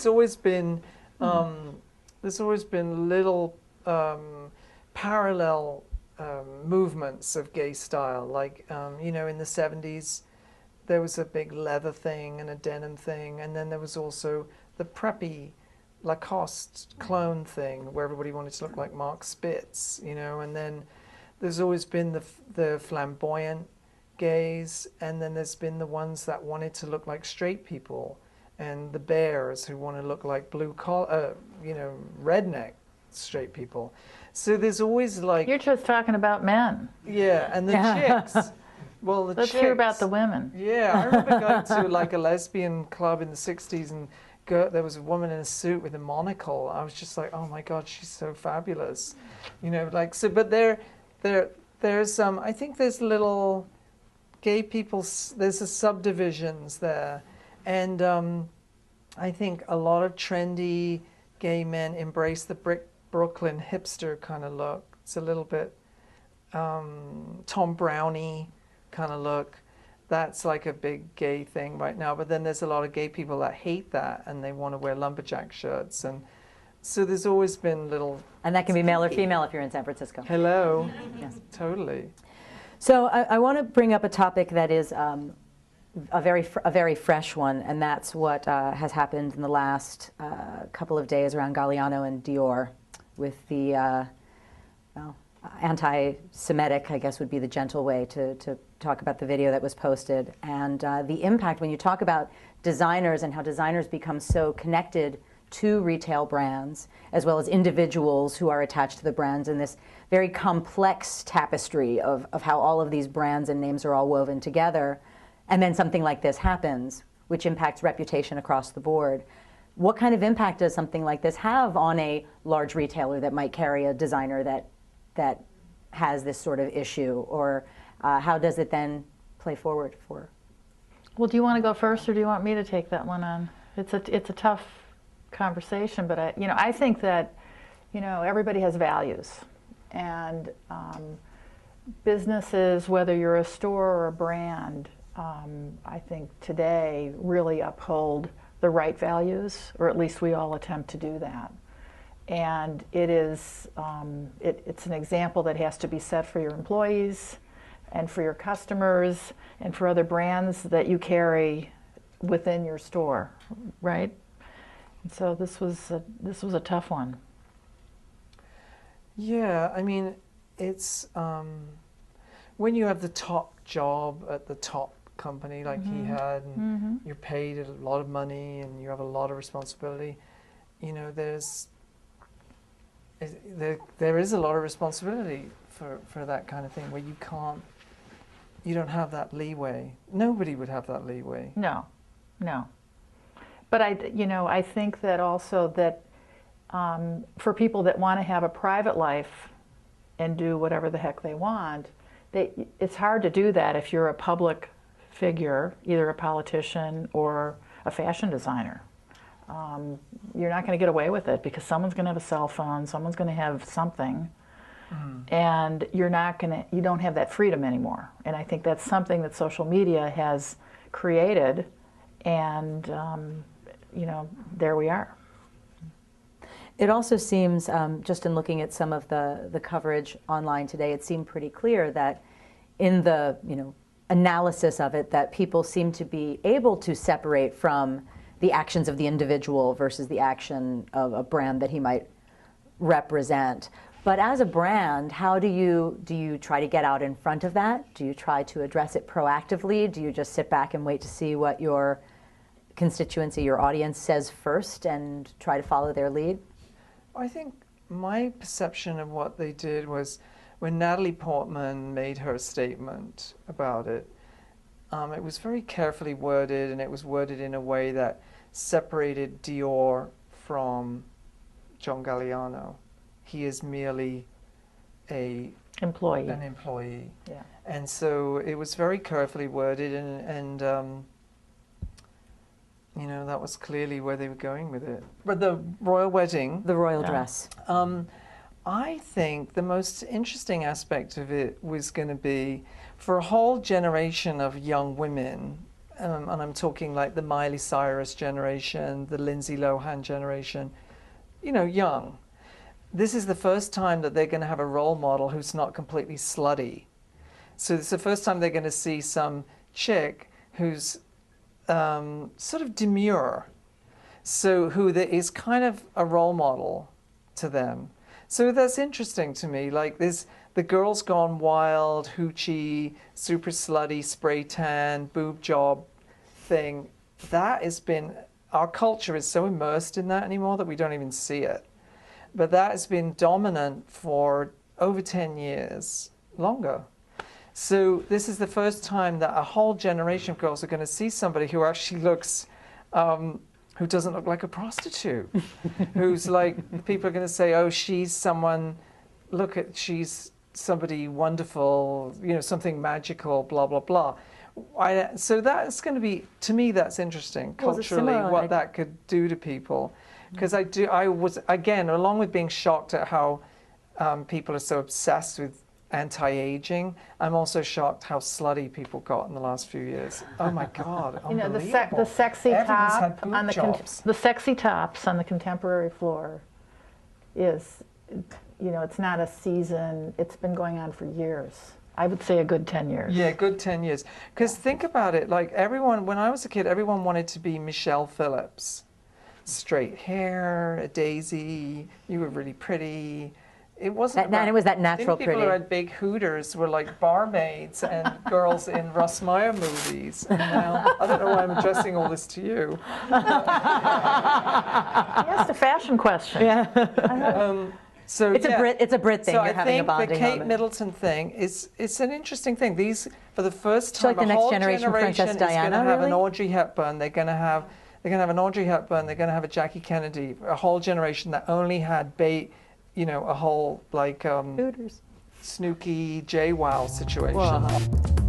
there's always been little parallel movements of gay style. Like, you know, in the 70s, there was a big leather thing and a denim thing, and then there was also the preppy Lacoste clone thing where everybody wanted to look like Mark Spitz, you know, and then there's always been the flamboyant gays, and then there's been the ones that wanted to look like straight people, and the bears who want to look like blue collar, you know, redneck straight people. So there's always like... You're just talking about men. Yeah, and the chicks. Well, the Let's chicks, hear about the women. Yeah, I remember going to like a lesbian club in the 60s, and there was a woman in a suit with a monocle. I was just like, oh my God, she's so fabulous. You know, like, so, but there's I think there's little gay people, there's a subdivisions there. And I think a lot of trendy gay men embrace the Brooklyn hipster kind of look. It's a little bit Tom Brownie kind of look. That's like a big gay thing right now. But then there's a lot of gay people that hate that, and they want to wear lumberjack shirts. And so there's always been little... And that can be male or female if you're in San Francisco. Hello. Yes. Totally. So I want to bring up a topic that is a very fresh one, and that's what has happened in the last couple of days around Galliano and Dior with the anti-Semitic, I guess would be the gentle way to talk about the video that was posted, and the impact when you talk about designers and how designers become so connected to retail brands as well as individuals who are attached to the brands in this very complex tapestry of how all of these brands and names are all woven together, and then something like this happens, which impacts reputation across the board. What kind of impact does something like this have on a large retailer that might carry a designer that has this sort of issue, or how does it then play forward for? Well, do you want to go first, or do you want me to take that one on? It's a tough conversation, but I think that, you know, everybody has values, and businesses, whether you're a store or a brand, I think today really uphold the right values, or at least we all attempt to do that. And it is, it's an example that has to be set for your employees and for your customers and for other brands that you carry within your store, right? And so this was a tough one. Yeah, I mean, it's when you have the top job at the top company like he had, and you're paid a lot of money and you have a lot of responsibility, you know, there is a lot of responsibility for that kind of thing, where you don't have that leeway. Nobody would have that leeway. No. But I think that also that for people that want to have a private life and do whatever the heck they want, it's hard to do that if you're a public figure, either a politician or a fashion designer. You're not going to get away with it because someone's going to have a cell phone, someone's going to have something, and you don't have that freedom anymore. And I think that's something that social media has created, and you know, there we are. It also seems, just in looking at some of the coverage online today, it seemed pretty clear that in the analysis of it, that people seem to be able to separate from the actions of the individual versus the action of a brand that he might represent. But as a brand, how do you try to get out in front of that? Do you try to address it proactively? Do you just sit back and wait to see what your constituency, your audience says first and try to follow their lead? I think my perception of what they did was when Natalie Portman made her statement about it, it was very carefully worded, and it was worded in a way that separated Dior from John Galliano. He is merely an employee. Yeah. And so it was very carefully worded, and you know, that was clearly where they were going with it. But the royal wedding, The royal dress. I think the most interesting aspect of it was going to be for a whole generation of young women and I'm talking like the Miley Cyrus generation, the Lindsay Lohan generation, you know, young. This is the first time that they're going to have a role model who's not completely slutty. So it's the first time they're going to see some chick who's sort of demure, so who is kind of a role model to them. So that's interesting to me. Like there's the girls gone wild, hoochie, super slutty, spray tan, boob job thing. That has been, our culture is so immersed in that anymore that we don't even see it. But that has been dominant for over 10 years, longer. So this is the first time that a whole generation of girls are going to see somebody who actually looks, who doesn't look like a prostitute, who's like, people are going to say, oh, she's someone, she's somebody wonderful, you know, something magical, blah, blah, blah. So that's going to be, to me, that's interesting, culturally, what that could do to people. Because I was, again, along with being shocked at how people are so obsessed with anti-aging, I'm also shocked how slutty people got in the last few years. Oh my God, you know, unbelievable. the sexy Everyone's top had boob on the sexy tops on the contemporary floor is, you know, it's not a season. It's been going on for years. I would say a good 10 years. Yeah, good 10 years. Because think about it, like everyone, when I was a kid, everyone wanted to be Michelle Phillips. Straight hair, a daisy, you were really pretty. It wasn't it was that natural people pretty. who had big hooters were like barmaids and girls in Russ Meyer movies. And now, I don't know why I'm addressing all this to you. He asked a fashion question. Yeah. So it's a Brit thing. So You're having a bonding I think the Kate moment. Middleton thing it's an interesting thing. These, for the first time, like the a next whole generation Princess is going to Diana, have an really? Audrey Hepburn. They're going to have an Audrey Hepburn. They're going to have a Jackie Kennedy. A whole generation that only had you know, a whole like Hooters. Snooki, JWoww situation. Whoa.